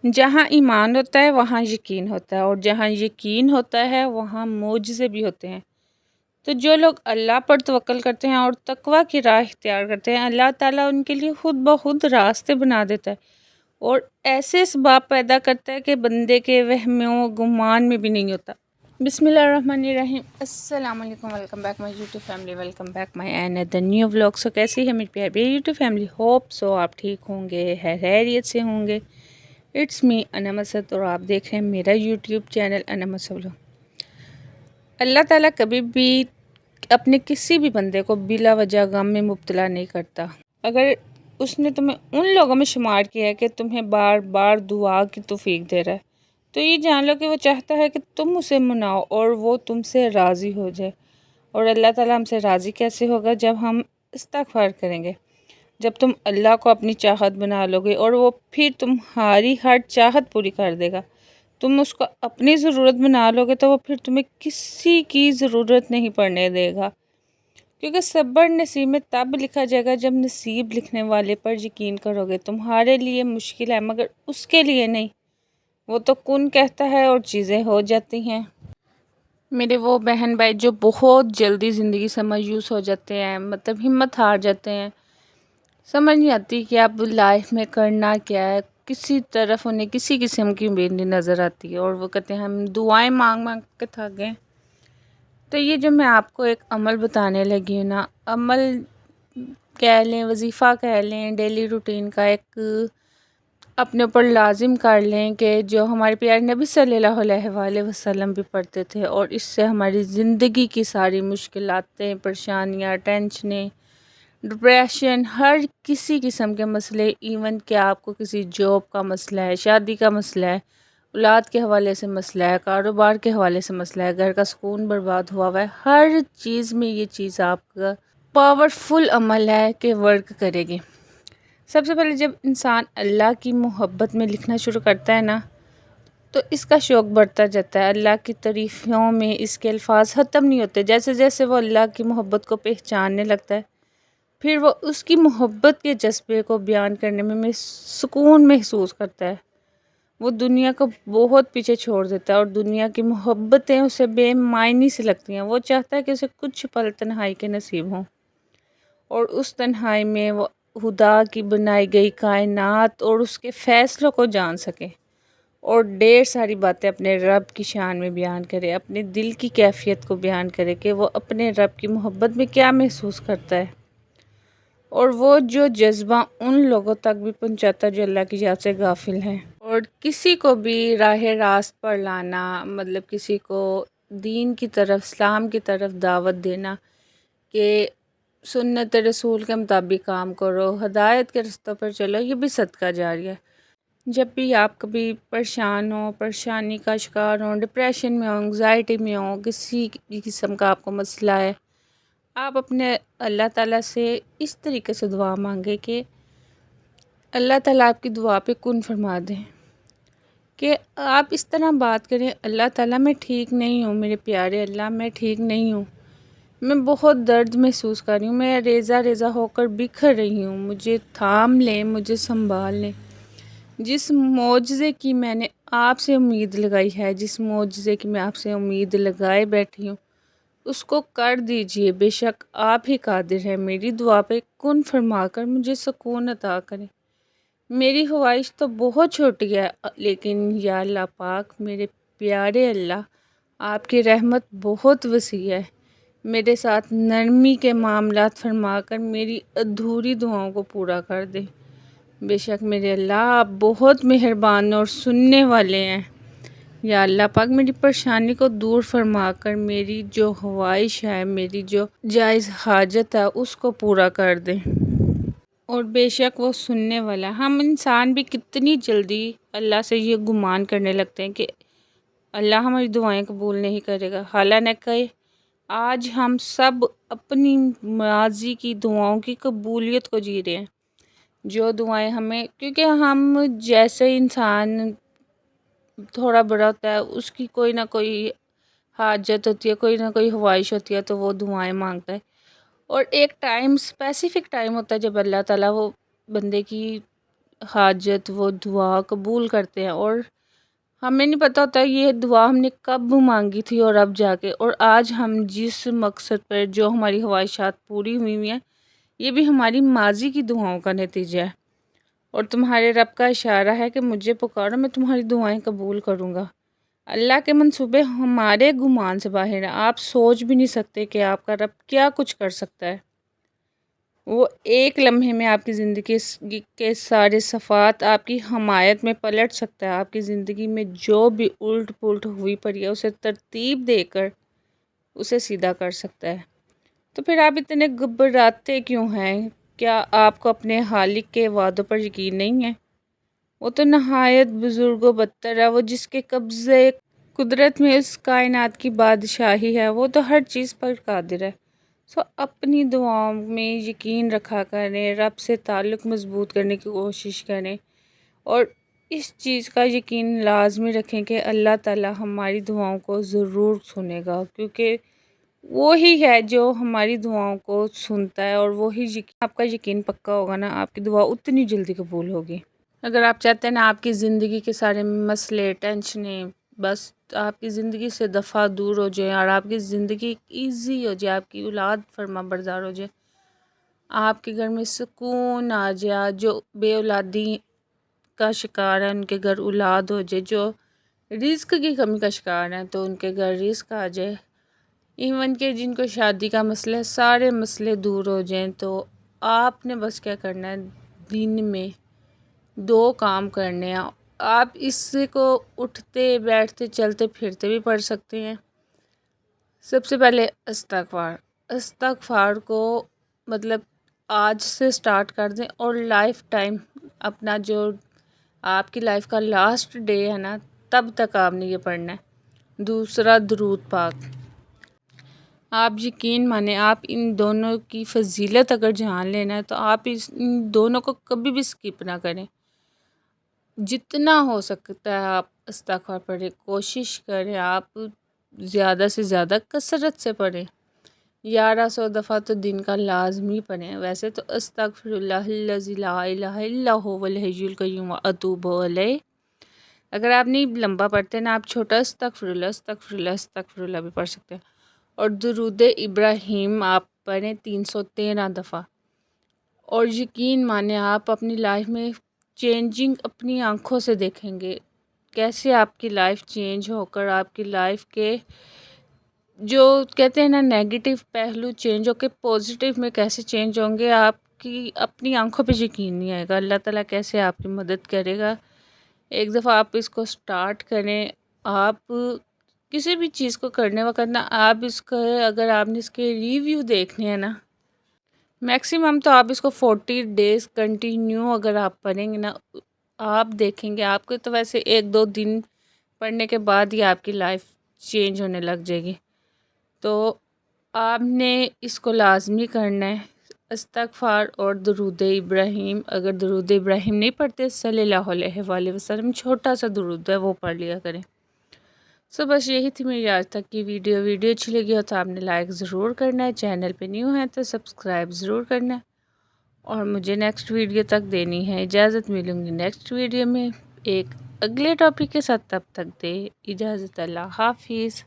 جہاں ایمان ہوتا ہے وہاں یقین ہوتا ہے، اور جہاں یقین ہوتا ہے وہاں معجزے بھی ہوتے ہیں۔ تو جو لوگ اللہ پر توکل کرتے ہیں اور تقوی کی راہ اختیار کرتے ہیں، اللہ تعالیٰ ان کے لیے خود بخود راستے بنا دیتا ہے اور ایسے اسباب پیدا کرتا ہے کہ بندے کے وہم و گمان میں بھی نہیں ہوتا۔ بسم اللہ الرحمن الرحیم۔ السلام علیکم، welcome back my YouTube family, welcome back my اندر نیو ولاگ۔ سو کیسی ہے میری پیاری یوٹیوب فیملی؟ ہوپ سو آپ ٹھیک ہوں گے، خیریت سے ہوں گے۔ اٹس می انم اسد اور آپ دیکھ رہے ہیں میرا یوٹیوب چینل انم اسد۔ اللہ تعالیٰ کبھی بھی اپنے کسی بھی بندے کو بلا وجہ غم میں مبتلا نہیں کرتا۔ اگر اس نے تمہیں ان لوگوں میں شمار کیا ہے کہ تمہیں بار بار دعا کی توفیق دے رہا ہے، تو یہ جان لو کہ وہ چاہتا ہے کہ تم اسے مناؤ اور وہ تم سے راضی ہو جائے۔ اور اللہ تعالیٰ ہم سے راضی کیسے ہوگا؟ جب ہم استغفار کریں گے، جب تم اللہ کو اپنی چاہت بنا لو گے اور وہ پھر تمہاری ہر چاہت پوری کر دے گا۔ تم اس کو اپنی ضرورت بنا لو گے تو وہ پھر تمہیں کسی کی ضرورت نہیں پڑنے دے گا، کیونکہ صبر نصیب میں تب لکھا جائے گا جب نصیب لکھنے والے پر یقین کرو گے۔ تمہارے لیے مشکل ہے مگر اس کے لیے نہیں، وہ تو کن کہتا ہے اور چیزیں ہو جاتی ہیں۔ میرے وہ بہن بھائی جو بہت جلدی زندگی سے مایوس ہو جاتے ہیں، مطلب ہمت ہار جاتے ہیں، سمجھ نہیں آتی کہ اب لائف میں کرنا کیا ہے، کسی طرف انہیں کسی قسم کی امید نہیں نظر آتی ہے اور وہ کہتے ہیں ہم دعائیں مانگ مانگ کے تھک گئے۔ تو یہ جو میں آپ کو ایک عمل بتانے لگی ہوں نا، عمل کہہ لیں، وظیفہ کہہ لیں، ڈیلی روٹین کا ایک اپنے اوپر لازم کر لیں کہ جو ہمارے پیارے نبی صلی اللہ علیہ وآلہ وسلم بھی پڑھتے تھے، اور اس سے ہماری زندگی کی ساری مشکلاتیں، پریشانیاں، ٹینشنیں، ڈپریشن، ہر کسی قسم کے مسئلے، ایون کہ آپ کو کسی جاب کا مسئلہ ہے، شادی کا مسئلہ ہے، اولاد کے حوالے سے مسئلہ ہے، کاروبار کے حوالے سے مسئلہ ہے، گھر کا سکون برباد ہوا ہے، ہر چیز میں یہ چیز آپ کا پاورفل عمل ہے کہ ورک کرے گی۔ سب سے پہلے جب انسان اللہ کی محبت میں لکھنا شروع کرتا ہے نا، تو اس کا شوق بڑھتا جاتا ہے۔ اللہ کی تعریفوں میں اس کے الفاظ ختم نہیں ہوتے۔ جیسے جیسے وہ اللہ کی محبت کو پہچاننے لگتا ہے، پھر وہ اس کی محبت کے جذبے کو بیان کرنے میں سکون محسوس کرتا ہے۔ وہ دنیا کو بہت پیچھے چھوڑ دیتا ہے اور دنیا کی محبتیں اسے بے معنی سے لگتی ہیں۔ وہ چاہتا ہے کہ اسے کچھ پل تنہائی کے نصیب ہوں، اور اس تنہائی میں وہ خدا کی بنائی گئی کائنات اور اس کے فیصلوں کو جان سکے اور ڈھیر ساری باتیں اپنے رب کی شان میں بیان کرے، اپنے دل کی کیفیت کو بیان کرے کہ وہ اپنے رب کی محبت میں کیا محسوس کرتا ہے، اور وہ جو جذبہ ان لوگوں تک بھی پہنچاتا ہے جو اللہ کی یاد سے غافل ہیں۔ اور کسی کو بھی راہ راست پر لانا، مطلب کسی کو دین کی طرف، اسلام کی طرف دعوت دینا کہ سنت رسول کے مطابق کام کرو، ہدایت کے رستوں پر چلو، یہ بھی صدقہ جاریہ ہے۔ جب بھی آپ کبھی پریشان ہوں، پریشانی کا شکار ہوں، ڈپریشن میں ہوں، انگزائٹی میں ہوں، کسی قسم کا آپ کو مسئلہ ہے، آپ اپنے اللہ تعالیٰ سے اس طریقے سے دعا مانگے کہ اللہ تعالیٰ آپ کی دعا پہ کن فرما دیں، کہ آپ اس طرح بات کریں: اللہ تعالیٰ میں ٹھیک نہیں ہوں، میرے پیارے اللہ میں ٹھیک نہیں ہوں، میں بہت درد محسوس کر رہی ہوں، میں ریزہ ریزہ ہو کر بکھر رہی ہوں، مجھے تھام لیں، مجھے سنبھال لیں۔ جس معجزے کی میں نے آپ سے امید لگائی ہے، جس معجزے کی میں آپ سے امید لگائے بیٹھی ہوں، اس کو کر دیجئے، بے شک آپ ہی قادر ہیں۔ میری دعا پہ کن فرما کر مجھے سکون عطا کریں۔ میری خواہش تو بہت چھوٹی ہے، لیکن یا اللہ پاک، میرے پیارے اللہ، آپ کی رحمت بہت وسیع ہے، میرے ساتھ نرمی کے معاملات فرما کر میری ادھوری دعاؤں کو پورا کر دیں۔ بے شک میرے اللہ، آپ بہت مہربان اور سننے والے ہیں۔ یا اللہ پاک، میری پریشانی کو دور فرما کر میری جو خواہش ہے، میری جو جائز حاجت ہے، اس کو پورا کر دیں، اور بے شک وہ سننے والا ہے۔ ہم انسان بھی کتنی جلدی اللہ سے یہ گمان کرنے لگتے ہیں کہ اللہ ہماری دعائیں قبول نہیں کرے گا، حالانکہ آج ہم سب اپنی ماضی کی دعاؤں کی قبولیت کو جی رہے ہیں۔ جو دعائیں ہمیں، کیونکہ ہم جیسے انسان تھوڑا بڑا ہوتا ہے، اس کی کوئی نہ کوئی حاجت ہوتی ہے، کوئی نہ کوئی خواہش ہوتی ہے، تو وہ دعائیں مانگتا ہے، اور ایک ٹائم، اسپیسیفک ٹائم ہوتا ہے جب اللہ تعالیٰ وہ بندے کی حاجت وہ دعا قبول کرتے ہیں، اور ہمیں نہیں پتہ ہوتا یہ دعا ہم نے کب مانگی تھی اور اب جا کے، اور آج ہم جس مقصد پر جو ہماری خواہشات پوری ہوئی ہیں یہ بھی ہماری ماضی کی دعاؤں کا نتیجہ ہے، اور تمہارے رب کا اشارہ ہے کہ مجھے پکارو، میں تمہاری دعائیں قبول کروں گا۔ اللہ کے منصوبے ہمارے گمان سے باہر ہیں، آپ سوچ بھی نہیں سکتے کہ آپ کا رب کیا کچھ کر سکتا ہے۔ وہ ایک لمحے میں آپ کی زندگی کے سارے صفات آپ کی حمایت میں پلٹ سکتا ہے، آپ کی زندگی میں جو بھی الٹ پلٹ ہوئی پڑی ہے اسے ترتیب دے کر اسے سیدھا کر سکتا ہے۔ تو پھر آپ اتنے گھبراتے کیوں ہیں؟ کیا آپ کو اپنے خالق کے وعدوں پر یقین نہیں ہے؟ وہ تو نہایت بزرگ و برتر ہے، وہ جس کے قبضے قدرت میں اس کائنات کی بادشاہی ہے، وہ تو ہر چیز پر قادر ہے۔ اپنی دعاؤں میں یقین رکھا کریں، رب سے تعلق مضبوط کرنے کی کوشش کریں، اور اس چیز کا یقین لازمی رکھیں کہ اللہ تعالیٰ ہماری دعاؤں کو ضرور سنے گا، کیونکہ وہی ہے جو ہماری دعاؤں کو سنتا ہے، اور وہی آپ کا یقین پکا ہوگا نا، آپ کی دعا اتنی جلدی قبول ہوگی۔ اگر آپ چاہتے ہیں نا آپ کی زندگی کے سارے مسئلے ٹینشنیں بس آپ کی زندگی سے دفعہ دور ہو جائیں، اور آپ کی زندگی ایزی ہو جائے، آپ کی اولاد فرما بردار ہو جائے، آپ کے گھر میں سکون آ جائے، جو بے اولادی کا شکار ہے ان کے گھر اولاد ہو جائے، جو رزق کی کمی کا شکار ہیں تو ان کے گھر رزق آ جائے، ایون کہ جن کو شادی کا مسئلہ ہے سارے مسئلے دور ہو جائیں، تو آپ نے بس کیا کرنا ہے، دن میں 2 کام کرنے ہیں۔ آپ اس کو اٹھتے بیٹھتے چلتے پھرتے بھی پڑھ سکتے ہیں۔ سب سے پہلے استغفار کو مطلب آج سے سٹارٹ کر دیں، اور لائف ٹائم اپنا جو آپ کی لائف کا لاسٹ ڈے ہے نا تب تک آپ نے یہ پڑھنا ہے۔ دوسرا درود پاک، آپ یقین مانیں آپ ان دونوں کی فضیلت اگر جان لینا ہے تو آپ ان دونوں کو کبھی بھی سکپ نہ کریں، جتنا ہو سکتا ہے آپ استغفار پڑھیں، کوشش کریں آپ زیادہ سے زیادہ کثرت سے پڑھیں، 1100 دفعہ تو دن کا لازمی پڑھیں۔ ویسے تو استغفر اللہ الذی لا الہ الا هو الحی القیوم واتوب الیہ، اگر آپ نہیں لمبا پڑھتے نا آپ چھوٹا استغفر اللہ استغفر اللہ استغفر اللہ بھی پڑھ سکتے ہیں، اور درود ابراہیم آپ پڑھیں 313 دفعہ، اور یقین مانیں آپ اپنی لائف میں چینجنگ اپنی آنکھوں سے دیکھیں گے، کیسے آپ کی لائف چینج ہو کر آپ کی لائف کے جو کہتے ہیں نا نیگیٹو پہلو چینج ہو کے پازیٹیو میں کیسے چینج ہوں گے، آپ کی اپنی آنکھوں پہ یقین نہیں آئے گا اللہ تعالیٰ کیسے آپ کی مدد کرے گا۔ ایک دفعہ آپ اس کو سٹارٹ کریں، آپ کسی بھی چیز کو کرنے وقت نا آپ اس کو اگر آپ نے اس کے ریویو دیکھنے ہیں نا میکسیمم تو آپ اس کو 40 days کنٹینیو اگر آپ پڑھیں گے نا آپ دیکھیں گے آپ کو تو ویسے 1-2 دن پڑھنے کے بعد ہی آپ کی لائف چینج ہونے لگ جائے گی، تو آپ نے اس کو لازمی کرنا ہے، استغفار اور درود ابراہیم۔ اگر درود ابراہیم نہیں پڑھتے صلی اللہ علیہ وآلہ وسلم چھوٹا سا درود ہے وہ پڑھ لیا کریں۔ بس یہی تھی میری آج تک کی ویڈیو اچھی لگی ہو تو آپ نے لائک ضرور کرنا ہے، چینل پہ نیو ہے تو سبسکرائب ضرور کرنا ہے، اور مجھے نیکسٹ ویڈیو تک دینی ہے اجازت۔ ملوں گی نیکسٹ ویڈیو میں ایک اگلے ٹاپک کے ساتھ، تب تک دے اجازت، اللہ حافظ۔